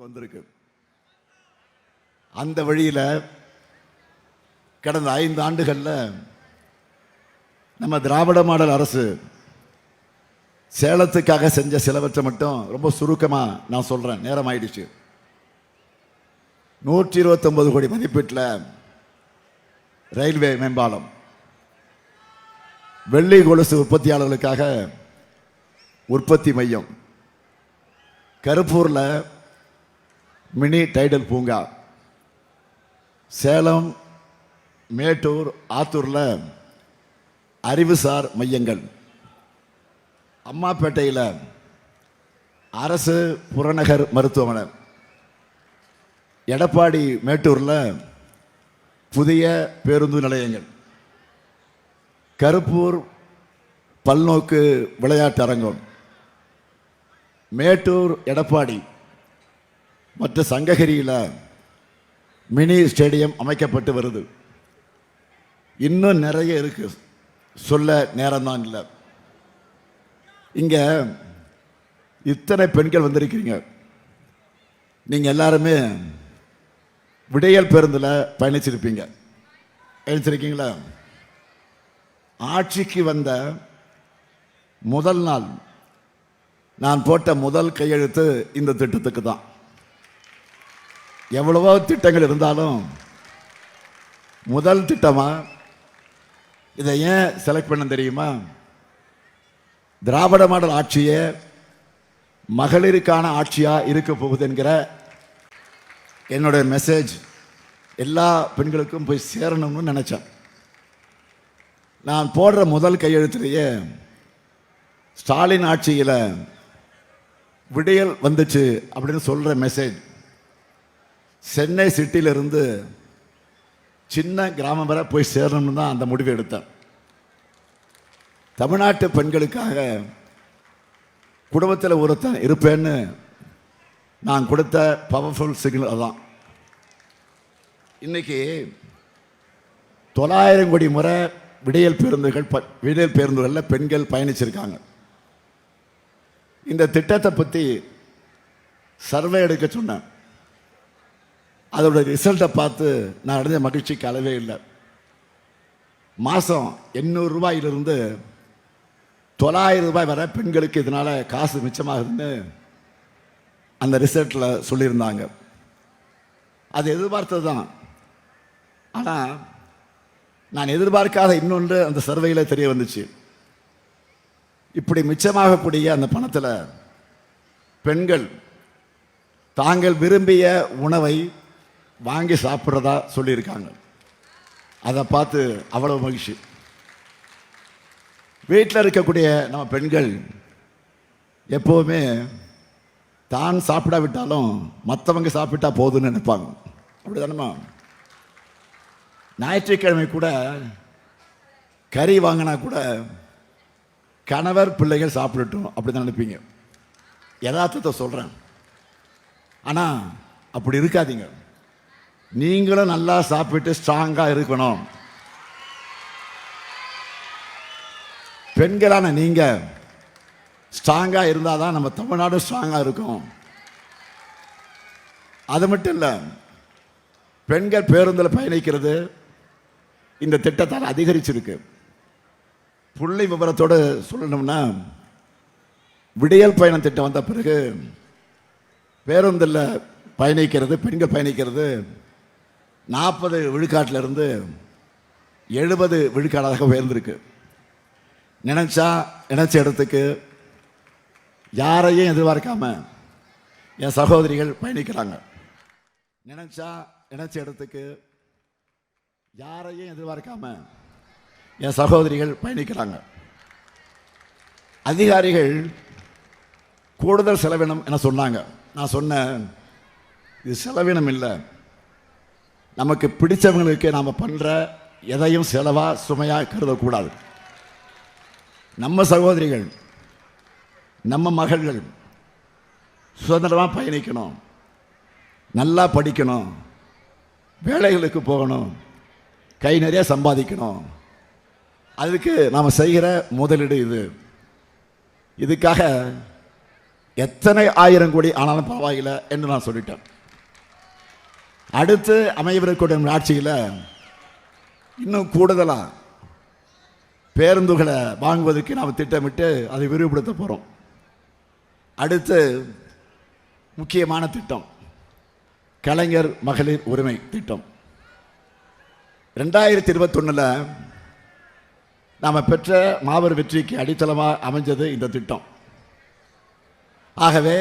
வந்திருக்கு. அந்த வழியில் கடந்த 5 ஆண்டுகளில் நம்ம திராவிட மாடல் அரசு சேலத்துக்காக செஞ்ச சிலவற்றை மட்டும் ரொம்ப சுருக்கமாக நான் சொல்கிறேன், நேரம் ஆயிடுச்சு. 129 கோடி மதிப்பீட்டில் ரயில்வே மேம்பாலம், வெள்ளி கொலுசு உற்பத்தியாளர்களுக்காக உற்பத்தி மையம், கருப்பூரில் மினி டைடல் பூங்கா, சேலம், மேட்டூர், ஆத்தூரில் அறிவுசார் மையங்கள், அம்மாப்பேட்டையில் அரசு புறநகர் மருத்துவமனை, எடப்பாடி மேட்டூரில் புதிய பேருந்து நிலையங்கள், கருப்பூர் பல்நோக்கு விளையாட்டு அரங்கம், மேட்டூர், எடப்பாடி மற்றும் சங்ககிரியில் மினி ஸ்டேடியம் அமைக்கப்பட்டு வருது. இன்னும் நிறைய இருக்கு, சொல்ல நேரம்தான் இல்லை. இங்கே இத்தனை பெண்கள் வந்திருக்கிறீங்க. நீங்கள் எல்லாருமே விடியல் பேருந்தில் பயணிச்சிருக்கீங்களா? ஆட்சிக்கு வந்த முதல் நாள் நான் போட்ட முதல் கையெழுத்து இந்த திட்டத்துக்கு தான். எவ்வளவோ திட்டங்கள் இருந்தாலும் முதல் திட்டமாக இதை ஏன் செலக்ட் பண்ண தெரியுமா? திராவிட மாடல் ஆட்சியே மகளிருக்கான ஆட்சியாக இருக்க போகுது என்கிற என்னுடைய மெசேஜ் எல்லா பெண்களுக்கும் போய் சேரணும்னு நினச்சேன். நான் போடுற முதல் கையெழுத்திலேயே ஸ்டாலின் ஆட்சியில் விடியல் வந்துச்சு அப்படின்னு சொல்கிற மெசேஜ் சென்னை சிட்டியிலிருந்து சின்ன கிராமம் வரை போய் சேரணும்னு தான் அந்த முடிவை எடுத்தேன். தமிழ்நாட்டு பெண்களுக்காக குடும்பத்தில் ஒருத்தன் இருப்பேன்னு நான் கொடுத்த பவர்ஃபுல் சிக்னல் அதான். இன்னைக்கு 900 கோடி முறை விடியல் பேருந்துகளில் பெண்கள் பயணிச்சிருக்காங்க. இந்த திட்டத்தை பற்றி சர்வே எடுக்க சொன்னேன். அதோட ரிசல்ட்டை பார்த்து நான் அடைஞ்ச மகிழ்ச்சிக்கு அளவே இல்லை. மாதம் 800 ரூபாயிலிருந்து 900 ரூபாய் வரை பெண்களுக்கு இதனால் காசு மிச்சமாகுதுன்னு அந்த ரிசல்ட்டில் சொல்லியிருந்தாங்க. அது எதிர்பார்த்தது தான். ஆனால் நான் எதிர்பார்க்காத இன்னொன்று அந்த சர்வேயில் தெரிய வந்துச்சு. இப்படி மிச்சமாகக்கூடிய அந்த பணத்தில் பெண்கள் தாங்கள் விரும்பிய உணவை வாங்கி சாப்பிட்றதா சொல்லியிருக்காங்க. அதை பார்த்து அவ்வளவு மகிழ்ச்சி. வீட்டில் இருக்கக்கூடிய நம்ம பெண்கள் எப்போவுமே தான் சாப்பிடாவிட்டாலும் மற்றவங்க சாப்பிட்டா போதுன்னு நினைப்பாங்க. அப்படி தானேம்மா? ஞாயிற்றுக்கிழமை கூட கறி வாங்கினா கூட கணவர் பிள்ளைகள் சாப்பிடட்டும் அப்படி தான் நினைப்பீங்க. யதார்த்தத்தை சொல்கிறேன். ஆனால் அப்படி இருக்காதீங்க. நீங்களும் நல்லா சாப்பிட்டு ஸ்ட்ராங்காக இருக்கணும். பெண்களான நீங்கள் ஸ்ட்ராங்காக இருந்தால் தான் நம்ம தமிழ்நாடு ஸ்ட்ராங்காக இருக்கும். அது மட்டும் இல்லை, பெண்கள் பேருந்தில் பயணிக்கிறது இந்த திட்டத்தால் அதிகரிச்சிருக்கு. புள்ளி விவரத்தோடு சொல்லணும்னா, விடியல் பயணம் திட்டம் வந்த பிறகு பேருந்தில் பெண்கள் பயணிக்கிறது 40 விழுக்காட்டிலிருந்து 70 விழுக்காடாக உயர்ந்திருக்கு. நினைச்ச இடத்துக்கு யாரையும் எதிர்பார்க்காம என் சகோதரிகள் பயணிக்கிறாங்க. நினைச்ச இடத்துக்கு யாரையும் எதிர்பார்க்காம என் சகோதரிகள் பயணிக்கிறாங்க. அதிகாரிகள் கூடுதல் செலவினம் என சொன்னாங்க. நான் சொன்னேன், இது செலவினம் இல்லை. நமக்கு பிடிச்சவங்களுக்கு நாம் பண்ணுற எதையும் செலவாக சுமையாக கருதக்கூடாது. நம்ம சகோதரிகள், நம்ம மகள்கள் சுதந்திரமாக பயணிக்கணும், நல்லா படிக்கணும், வேலைகளுக்கு போகணும், கை நிறைய சம்பாதிக்கணும். அதுக்கு நாம் செய்கிற முதலீடு இது. இதுக்காக எத்தனை ஆயிரம் கோடி ஆனாலும் பரவாயில்லை என்று நான் சொல்லிட்டேன். அடுத்து அமையவிருக்கும் ஆட்சியில் இன்னும் கூடுதலாக பேருந்துகளை வாங்குவதற்கு நாம் திட்டமிட்டு அதை விரிவுபடுத்த போகிறோம். அடுத்து முக்கியமான திட்டம் கலைஞர் மகளிர் உரிமை திட்டம். 2021 நாம் பெற்ற மாபெரும் வெற்றிக்கு அடித்தளமாக அமைஞ்சது இந்த திட்டம். ஆகவே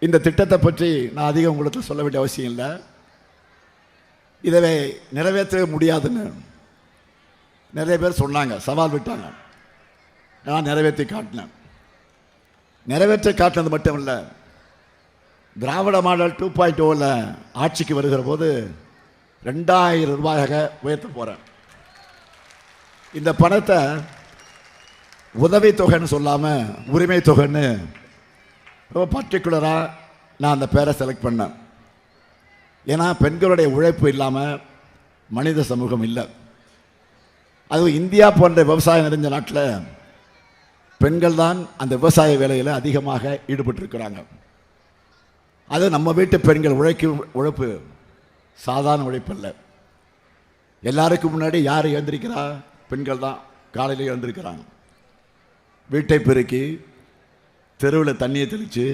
இந்த திட்டத்தை பற்றி நான் அதிகம் உங்களுக்கு சொல்ல வேண்டிய அவசியம் இல்லை. இதை நிறைவேற்ற முடியாதுன்னு நிறைய பேர் சொன்னாங்க, சவால் விட்டாங்க. நான் நிறைவேற்றி காட்டினேன். நிறைவேற்ற காட்டினது மட்டும் இல்லை, திராவிட மாடல் 2.0 ஆட்சிக்கு வருகிற போது 2000 ரூபாயாக உயர்த்த போகிறேன். இந்த பணத்தை உதவித்தொகைன்னு சொல்லாமல் உரிமை தொகைன்னு ரொம்ப பர்டிகுலராக நான் அந்த பேரை செலக்ட் பண்ணேன். ஏன்னா பெண்களுடைய உழைப்பு இல்லாமல் மனித சமூகம் இல்லை. அதுவும் இந்தியா போன்ற விவசாயம் நிறைஞ்ச நாட்டில் பெண்கள் தான் அந்த விவசாய வேலையில் அதிகமாக ஈடுபட்டிருக்கிறாங்க. அது நம்ம வீட்டு பெண்கள் உழைப்பு சாதாரண உழைப்பு இல்லை. எல்லாருக்கும் முன்னாடி யார் எழுந்திருக்கிறா? பெண்கள் தான் காலையில் எழுந்திருக்கிறாங்க. வீட்டை பெருக்கி தெருவில் தண்ணியை தெளித்து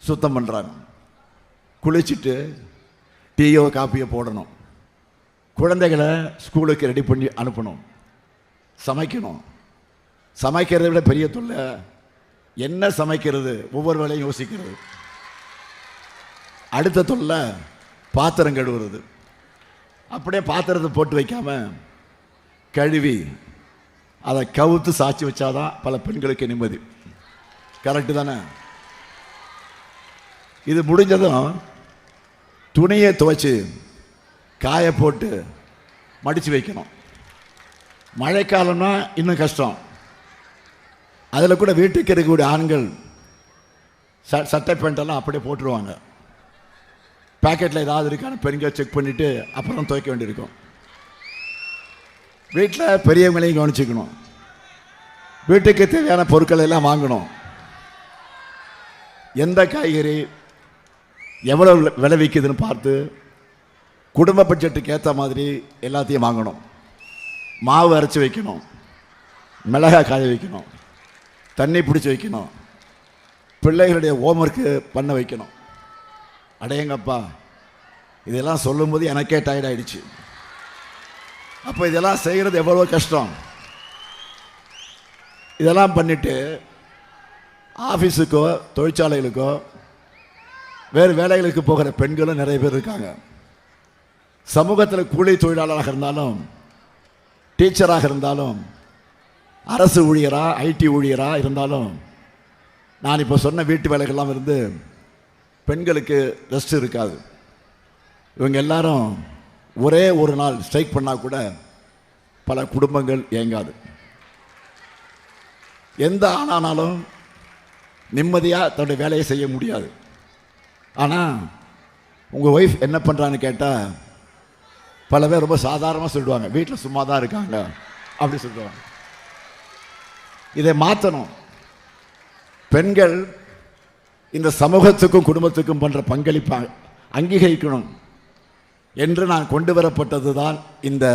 சுத்தம் பண்ணுறாங்க. குளிச்சுட்டு டீயோ காப்பியோ போடணும். குழந்தைகளை ஸ்கூலுக்கு ரெடி பண்ணி அனுப்பணும். சமைக்கணும். சமைக்கிறதை விட பெரிய தொல்லை என்ன சமைக்கிறது, ஒவ்வொரு வேலையும் யோசிக்கிறது. அடுத்த தொல்லை பாத்திரம் கழுவுறது. அப்படியே பாத்திரத்தை போட்டு வைக்காம கழுவி அதை கவுத்து சாட்சி வச்சாதான் பல பெண்களுக்கு நிம்மதி. கரெக்டு தானே? இது முடிஞ்சதும் துணியை துவைச்சி காய போட்டு மடித்து வைக்கணும். மழைக்காலம்னா இன்னும் கஷ்டம். அதில் கூட வீட்டுக்கு இருக்கக்கூடிய ஆண்கள் சட்டை பேண்டெல்லாம் அப்படியே போட்டுருவாங்க. பேக்கெட்டில் ஏதாவது இருக்கான்னு பெண்கள் செக் பண்ணிவிட்டு அப்புறம் துவைக்க வேண்டியிருக்கும். வீட்டில் பெரியவங்களையும் கவனிச்சுக்கணும். வீட்டுக்கு தேவையான பொருட்கள் எல்லாம் வாங்கணும். எந்த காய்கறி எவ்வளோ விளைவிக்குதுன்னு பார்த்து குடும்ப பட்ஜெட்டுக்கு ஏற்ற மாதிரி எல்லாத்தையும் வாங்கணும். மாவு அரைச்சி வைக்கணும். மிளகாய் காய வைக்கணும். தண்ணி பிடிச்சி வைக்கணும். பிள்ளைகளுடைய ஹோம்ஒர்க்கு பண்ண வைக்கணும். அடையங்கப்பா, இதெல்லாம் சொல்லும்போது எனக்கே டயர்ட் ஆகிடுச்சு. அப்போ இதெல்லாம் செய்கிறது எவ்வளோ கஷ்டம். இதெல்லாம் பண்ணிவிட்டு ஆஃபீஸுக்கோ தொழிற்சாலைகளுக்கோ வேறு வேலைகளுக்கு போகிற பெண்களும் நிறைய பேர் இருக்காங்க. சமூகத்தில் கூலி தொழிலாளராக இருந்தாலும், டீச்சராக இருந்தாலும், அரசு ஊழியராக, ஐடி ஊழியராக இருந்தாலும், நான் இப்போ சொன்ன வீட்டு வேலைகள்லாம் இருந்து பெண்களுக்கு ரெஸ்ட் இருக்காது. இவங்க எல்லாரும் ஒரே ஒரு நாள் ஸ்ட்ரைக் பண்ணால் கூட பல குடும்பங்கள் இயங்காது. எந்த ஆணானாலும் நிம்மதியாக தன்னுடைய வேலையை செய்ய முடியாது. ஆனால் உங்கள் ஒய்ஃப் என்ன பண்ணுறான்னு கேட்டால் பல பேர் ரொம்ப சாதாரணமாக சொல்லிடுவாங்க, வீட்டில் சும்மா தான் இருக்காங்க அப்படி சொல்லுவாங்க. இதை மாற்றணும். பெண்கள் இந்த சமூகத்துக்கும் குடும்பத்துக்கும் பண்ணுற பங்களிப்பை அங்கீகரிக்கணும் என்று நான் கொண்டு வரப்பட்டது தான் இந்த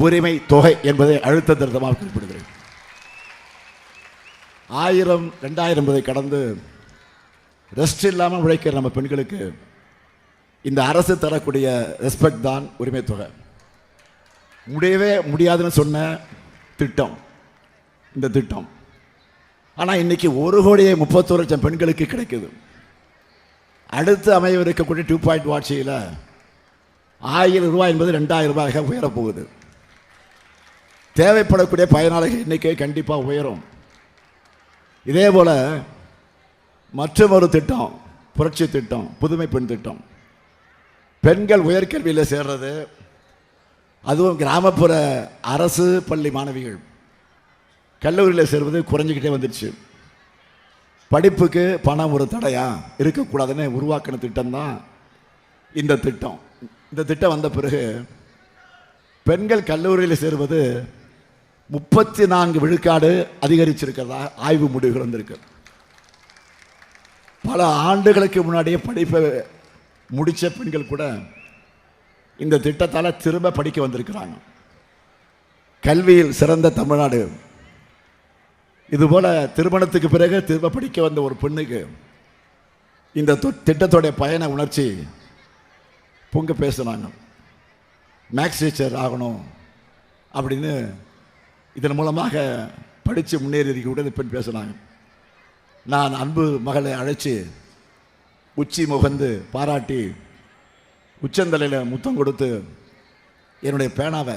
உரிமை தொகை என்பதை அழுத்த திருத்தமாக குறிப்பிடுகிறேன். 1000, 2000 என்பதை கடந்து ரெஸ்ட் இல்லாமல் உழைக்கிற நம்ம பெண்களுக்கு இந்த அரசு தரக்கூடிய ரெஸ்பெக்ட் தான் உரிமை தொகை. முடியவே முடியாதுன்னு சொன்ன திட்டம் இந்த திட்டம். ஆனால் இன்றைக்கி 1,31,00,000 பெண்களுக்கு கிடைக்குது. அடுத்து அமையவிருக்கக்கூடிய 2.0 ஆட்சியில் 1000 ரூபாய் என்பது 2000 ரூபாயாக உயரப்போகுது. தேவைப்படக்கூடிய பயனாளிகள் எண்ணிக்கை கண்டிப்பாக உயரும். இதே போல் மற்றொரு திட்டம், புரட்சி திட்டம், புதுமை பெண் திட்டம். பெண்கள் உயர்கல்வியில் சேர்றது, அதுவும் கிராமப்புற அரசு பள்ளி மாணவிகள் கல்லூரியில் சேர்வது குறைஞ்சிக்கிட்டே வந்துடுச்சு. படிப்புக்கு பணம் ஒரு தடையாக இருக்கக்கூடாதுன்னு உருவாக்கின திட்டம் தான் இந்த திட்டம். இந்த திட்டம் வந்த பிறகு பெண்கள் கல்லூரியில் சேர்வது 34 விழுக்காடு அதிகரிச்சிருக்கிறதா ஆய்வு முடிவுகள் வந்திருக்கு. பல ஆண்டுகளுக்கு முன்னாடியே படிப்பை முடித்த பெண்கள் கூட இந்த திட்டத்தால் திரும்ப படிக்க வந்திருக்கிறாங்க. கல்வியில் சிறந்த தமிழ்நாடு. இதுபோல் திருமணத்துக்கு பிறகு திரும்ப படிக்க வந்த ஒரு பெண்ணுக்கு இந்த திட்டத்துடைய பயண உணர்ச்சி பொங்க பேசுனாங்க. மேக்ஸ் டீச்சர் ஆகணும் அப்படின்னு இதன் மூலமாக படித்து முன்னேறி கூட இந்த பெண் பேசுனாங்க. நான் அன்பு மகளை அழைச்சி உச்சி முகந்து பாராட்டி உச்சந்தலையில் முத்தம் கொடுத்து என்னுடைய பேனாவை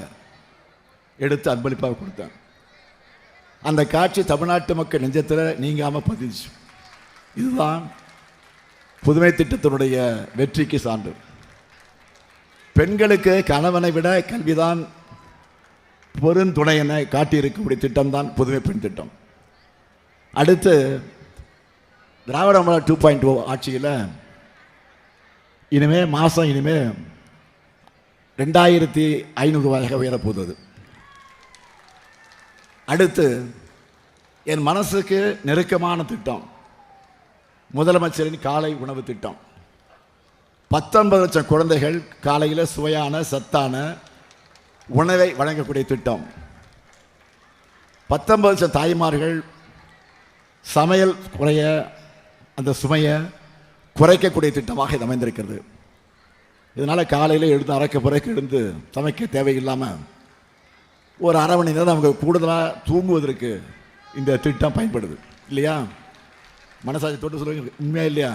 எடுத்து அன்பளிப்பாக கொடுத்தேன். அந்த காட்சி தமிழ்நாட்டு மக்கள் நெஞ்சத்தில் நீங்காமல் பதிச்சு. இதுதான் புதுமை திட்டத்தினுடைய வெற்றிக்கு சான்று. பெண்களுக்கு கணவனை விட கல்விதான் பெருந்துணை என காட்டியிருக்கக்கூடிய திட்டம்தான் புதுமை பெண் திட்டம். அடுத்து திராவிட மாடல் 2.0 ஆட்சியில் இனிமே 2500 ரூபாயாக உயரப்போகுது. அடுத்து என் மனசுக்கு நெருக்கமான திட்டம் முதலமைச்சரின் காலை உணவு திட்டம். 19 லட்சம் குழந்தைகள் காலையில் சுவையான சத்தான உணவை வழங்கக்கூடிய திட்டம். 19 லட்சம் தாய்மார்கள் சமையல் குறைய அந்த சுமையை குறைக்கக்கூடிய திட்டமாக இது அமைந்திருக்கிறது. இதனால் காலையில் எழுந்து அரைக்க பிறகு எழுந்து சமைக்க தேவையில்லாமல் ஒரு அரை மணி நேரம் அவங்க கூடுதலாக தூங்குவதற்கு இந்த திட்டம் பயன்படுது இல்லையா? மனசாட்சி தொட்டு சொல்லுங்க, உண்மையா இல்லையா?